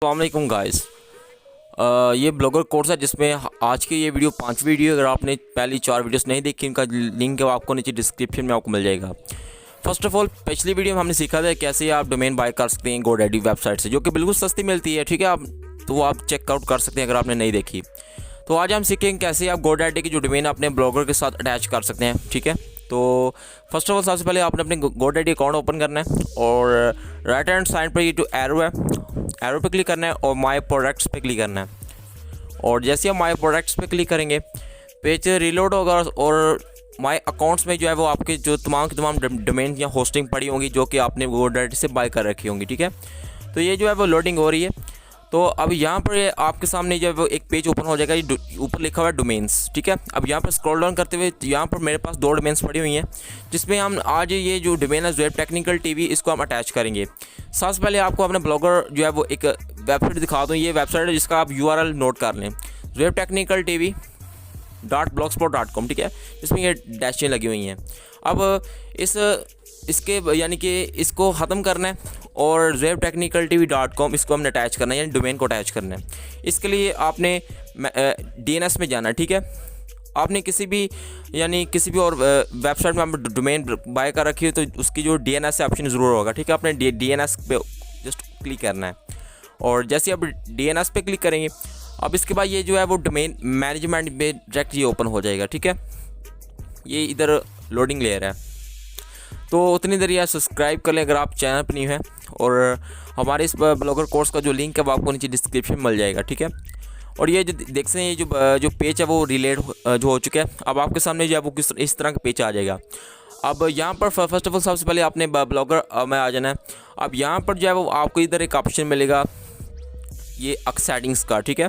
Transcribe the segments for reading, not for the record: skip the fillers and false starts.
अस्सलामुअलैकुम गाइस। ये blogger course है जिसमें आज की ये वीडियो 5वीं वीडियो, अगर आपने पहली 4 वीडियोस नहीं देखी उनका लिंक है वो आपको नीचे डिस्क्रिप्शन में आपको मिल जाएगा। फर्स्ट ऑफ ऑल पिछली वीडियो में हमने सीखा था कैसे आप डोमेन बाय कर सकते हैं गोडैडी वेबसाइट से, जो कि बिल्कुल सस्ती मिलती है। ठीक है, आप तो वो आप चेकआउट कर सकते हैं अगर आपने नहीं देखी। तो आज हम सीखेंगे कैसे आप गोडैडी की जो डोमेन अपने ब्लॉगर के साथ अटैच कर सकते हैं। ठीक है, तो फर्स्ट ऑफ ऑल सबसे पहले आपने अपने गोडैडी अकाउंट ओपन करना है और राइट हैंड साइड पर ये जो एरो है, एरो पे क्लिक करना है और माय प्रोडक्ट्स पे क्लिक करना है। और जैसे आप माय प्रोडक्ट्स पे क्लिक करेंगे पेज रीलोड होगा और माय अकाउंट्स में जो है वो आपके जो तमाम की तमाम डोमेन या होस्टिंग पड़ी होंगी जो कि आपने गोडैडी से बाय कर रखी होंगी। ठीक है, तो ये जो है वो लोडिंग हो रही है। तो अब यहाँ पर आपके सामने जो है वो एक पेज ओपन हो जाएगा, ये ऊपर लिखा हुआ है डोमेन्स। ठीक है, अब यहाँ पर स्क्रॉल डाउन करते हुए यहाँ पर मेरे पास 2 डोमेन्स पड़ी हुई हैं जिसमें हम आज ये जो डोमेन है ज़ुहैब टेक्निकल टीवी, इसको हम अटैच करेंगे। सबसे पहले आपको अपने ब्लॉगर जो है वो एक वेबसाइट दिखा दूँ। ये वेबसाइट है जिसका आप URL नोट कर लें, ज़ुहैब टेक्निकल टीवी .blogspot.com। ठीक है, इसमें ये डैशें लगी हुई हैं। अब इसके यानी कि इसको ख़त्म करना है और ज़ुहैब टेक्निकल टीवी .com इसको हमने अटैच करना है, यानी डोमेन को अटैच करना है। इसके लिए आपने DNS में जाना है। ठीक है, आपने किसी भी और वेबसाइट में आप डोमेन बाय कर रखी है तो उसकी जो DNS ऑप्शन ज़रूर होगा। ठीक है, आपने DNS पे जस्ट क्लिक करना है और जैसे आप DNS पे क्लिक करेंगे अब इसके बाद ये जो है वो डोमेन मैनेजमेंट में डायरेक्ट ये ओपन हो जाएगा। ठीक है, ये इधर लोडिंग लेयर है, तो उतनी देर यार सब्सक्राइब कर लें अगर आप चैनल पर नहीं हैं, और हमारे इस ब्लॉगर कोर्स का जो लिंक है वो आपको नीचे डिस्क्रिप्शन में मिल जाएगा। ठीक है, और ये जो देख सकते हैं ये जो पेज है वो रिलेट जो हो चुका है। अब आपके सामने जो है वो इस तरह का पेज आ जाएगा। अब यहाँ पर फर्स्ट ऑफ ऑल सबसे पहले आपने ब्लॉगर में आ जाना है। अब यहाँ पर जो है वो आपको इधर एक ऑप्शन मिलेगा ये सेटिंग्स का। ठीक है,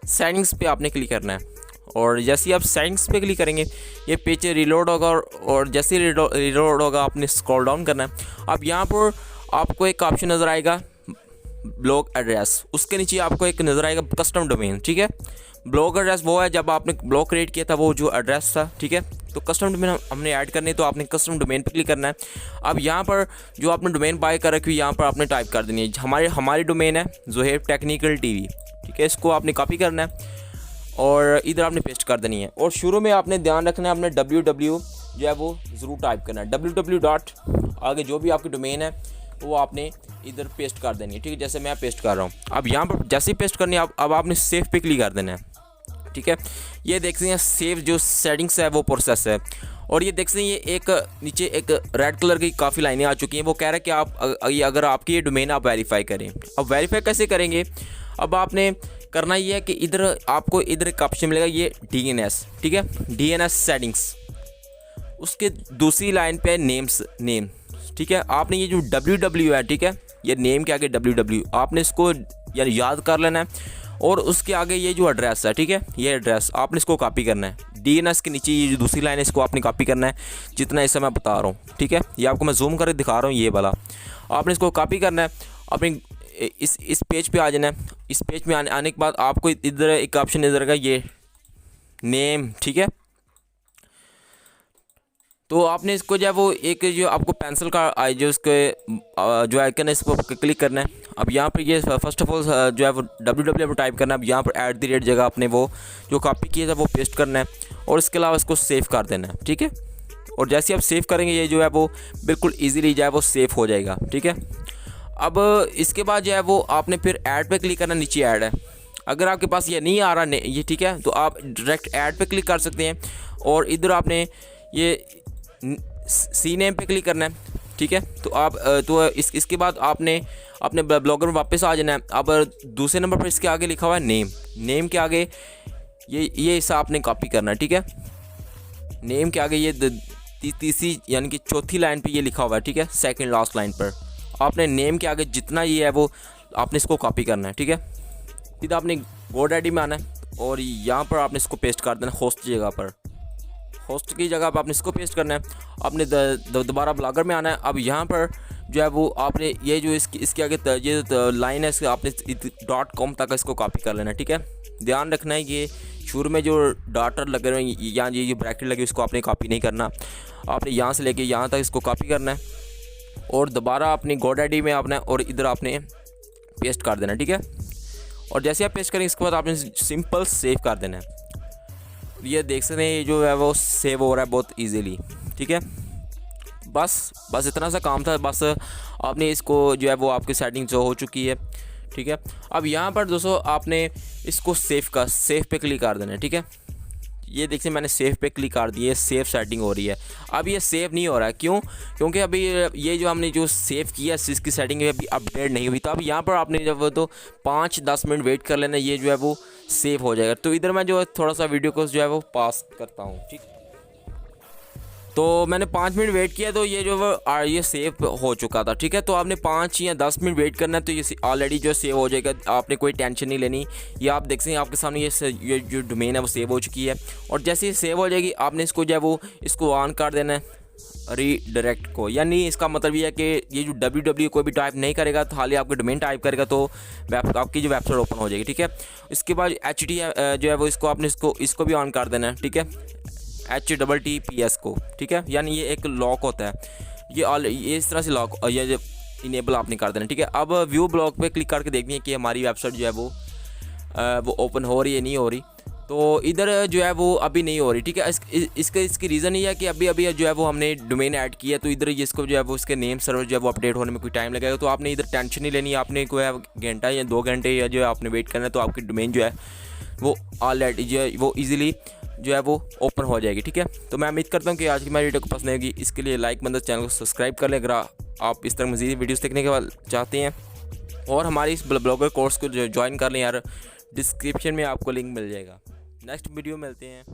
सेटिंग्स पे आपने क्लिक करना है और जैसे ही आप सेटिंग्स पे क्लिक करेंगे ये पेज रीलोड होगा और जैसे ही रीलोड होगा आपने स्क्रॉल डाउन करना है। अब यहाँ पर आपको एक ऑप्शन नज़र आएगा ब्लॉग एड्रेस, उसके नीचे आपको एक नज़र आएगा कस्टम डोमेन। ठीक है, ब्लॉग एड्रेस वो है जब आपने ब्लॉग क्रिएट किया था वो जो एड्रेस था। ठीक है, तो कस्टम डोमेन हमने ऐड करनी है तो आपने कस्टम डोमेन पे क्लिक करना है। अब यहाँ पर जो आपने डोमेन बाय कर रखी है यहाँ पर आपने टाइप कर देनी है हमारी डोमेन है ज़ुहैब टेक्निकल टीवी। ठीक है, इसको आपने कॉपी करना है और इधर आपने पेस्ट कर देनी है और शुरू में आपने ध्यान रखना है अपने www जो है वो ज़रूर टाइप करना है। www. आगे जो भी आपकी डोमेन है वो आपने इधर पेस्ट कर देनी है। ठीक है, जैसे मैं पेस्ट कर रहा हूँ। अब यहाँ पर जैसे ही पेस्ट करनी है अब आपने सेव पे क्लिक कर देना है। ठीक है, ये देख सकते हैं सेव जो सेटिंग्स है वो प्रोसेस है और ये देख सकते हैं ये एक नीचे एक रेड कलर की काफ़ी लाइनें आ चुकी हैं। वो कह रहा है कि आप अगर आपकी ये डोमेन आप वेरीफाई करें। अब वेरीफाई कैसे करेंगे, अब आपने करना ये है कि इधर आपको इधर एक ऑप्शन मिलेगा ये DNS। ठीक है, DNS सेटिंग्स, उसके दूसरी लाइन पे नेम। ठीक है, आपने ये जो www है, ठीक है, ये नेम के आगे www आपने इसको यानी याद कर लेना है और उसके आगे ये जो एड्रेस है, ठीक है, ये एड्रेस आपने इसको कॉपी करना है। DNS के नीचे ये जो दूसरी लाइन है इसको आपने कॉपी करना है जितना इसे मैं बता रहा हूँ। ठीक है, ये आपको मैं जूम करके दिखा रहा हूँ, ये वाला आपने इसको कॉपी करना है। अपने इस पेज पे आ जाना है। इस पेज में आने के बाद आपको इधर एक ऑप्शन नजर आएगा ये नेम। ठीक है, तो आपने इसको जो है वो एक जो आपको पेंसिल का जो इसके जो आइकन है इस पर क्लिक करना है। अब यहाँ पर ये फर्स्ट ऑफ ऑल जो है वो www टाइप करना है। अब यहाँ पर @ जगह आपने वो जो कॉपी किया था वो पेस्ट करना है और इसके अलावा इसको सेव कर देना है। ठीक है, और जैसे आप सेव करेंगे ये जो है वो बिल्कुल ईजीली जो है वो सेव हो जाएगा। ठीक है, अब इसके बाद जो है वो आपने फिर ऐड पे क्लिक करना, नीचे ऐड है। अगर आपके पास ये नहीं आ रहा ये, ठीक है, तो आप डायरेक्ट ऐड पे क्लिक कर सकते हैं और इधर आपने ये सी नेम पे क्लिक करना है। ठीक है, तो आप तो इसके बाद आपने अपने ब्लॉगर में वापस आ जाना है। अब दूसरे नंबर पर इसके आगे लिखा हुआ है नेम के आगे ये हिस्सा आपने कॉपी करना है। ठीक है, नेम के आगे ये तीसरी यानी कि चौथी लाइन पे ये लिखा हुआ है। ठीक है, सेकंड लास्ट लाइन पर आपने नेम के आगे जितना ये है वो आपने इसको कॉपी करना है। ठीक है, सीधा आपने गोडैडी में आना है और यहाँ पर आपने इसको पेस्ट कर देना होस्ट जगह पर। होस्ट की जगह पर आपने इसको पेस्ट करना है। आपने दोबारा ब्लॉगर में आना है। अब यहाँ पर जो है वो आपने ये जो इसके आगे ये लाइन है इसके आपने .com तक इसको कॉपी कर लेना है। ठीक है, ध्यान रखना है ये शुरू में जो डॉटर लगे हुए हैं यहाँ ये ब्रैकेट लगे उसको आपने कॉपी नहीं करना। आपने यहाँ से लेके यहाँ तक इसको कॉपी करना है और दोबारा अपनी गोडैडी में आपने और इधर आपने पेस्ट कर देना, ठीक है। और जैसे आप पेस्ट करेंगे इसके बाद आपने सिंपल सेव कर देना है। ये देख सकते हैं ये जो है वो सेव हो रहा है बहुत ईजीली, ठीक है। बस इतना सा काम था। बस आपने इसको जो है वो आपकी सेटिंग जो हो चुकी है, ठीक है। अब यहाँ पर दोस्तों आपने इसको सेव पे क्लिक कर देना है, ठीक है। ये देखिए मैंने सेव पे क्लिक कर दिया, सेव सेटिंग हो रही है। अब ये सेव नहीं हो रहा है, क्यों? क्योंकि अभी ये जो हमने जो सेव किया इसकी सेटिंग अभी अपडेट नहीं हुई। तो अब यहाँ पर आपने जब वो तो 5-10 मिनट वेट कर लेना, ये जो है वो सेव हो जाएगा। तो इधर मैं जो है थोड़ा सा वीडियो को जो है वो पास करता हूँ, ठीक। तो मैंने 5 मिनट वेट किया तो ये जो ये सेव हो चुका था, ठीक है। तो आपने 5 या 10 मिनट वेट करना है तो ये ऑलरेडी जो सेव हो जाएगा, आपने कोई टेंशन नहीं लेनी। ये आप देख सकते हैं आपके सामने ये जो डोमेन है वो सेव हो चुकी है। और जैसे ये सेव हो जाएगी आपने इसको जो है वो इसको ऑन कर देना है, रीडायरेक्ट को। यानी इसका मतलब ये है कि ये जो www कोई भी टाइप नहीं करेगा, तो खाली आपके डोमेन टाइप करेगा तो आपकी जो वेबसाइट ओपन हो जाएगी, ठीक है। इसके बाद HTTP जो है वो इसको आपने इसको भी ऑन कर देना है, ठीक है, HTTPS को, ठीक है। यानी ये एक लॉक होता है, ये इस तरह से लॉक ये इनेबल आपने कर देना, ठीक है। अब व्यू ब्लॉग पे क्लिक करके देखनी है कि हमारी वेबसाइट जो है वो ओपन हो रही है नहीं हो रही। तो इधर जो है वो अभी नहीं हो रही, ठीक है। इसकी रीज़न ये है कि अभी जो है वो हमने डोमेन ऐड किया, तो इधर इसको जो है वो इसके नेम सर्वर जो है वो अपडेट होने में कोई टाइम लगेगा। तो आपने इधर टेंशन नहीं लेनी, आपने कोई घंटा या 2 घंटे या जो है आपने वेट करना है, तो आपकी डोमेन जो है वो ऑलरेडी जो है वो ईजिली जो है वो ओपन हो जाएगी, ठीक है। तो मैं उम्मीद करता हूँ कि आज की मेरी वीडियो को पसंद आएगी। इसके लिए लाइक बंद चैनल को सब्सक्राइब कर लें अगर आप इस तरह मज़ीद वीडियोस देखने के बाद चाहते हैं। और हमारी इस ब्लॉगर कोर्स को ज्वाइन कर लें यार, डिस्क्रिप्शन में आपको लिंक मिल जाएगा। नेक्स्ट वीडियो मिलते हैं।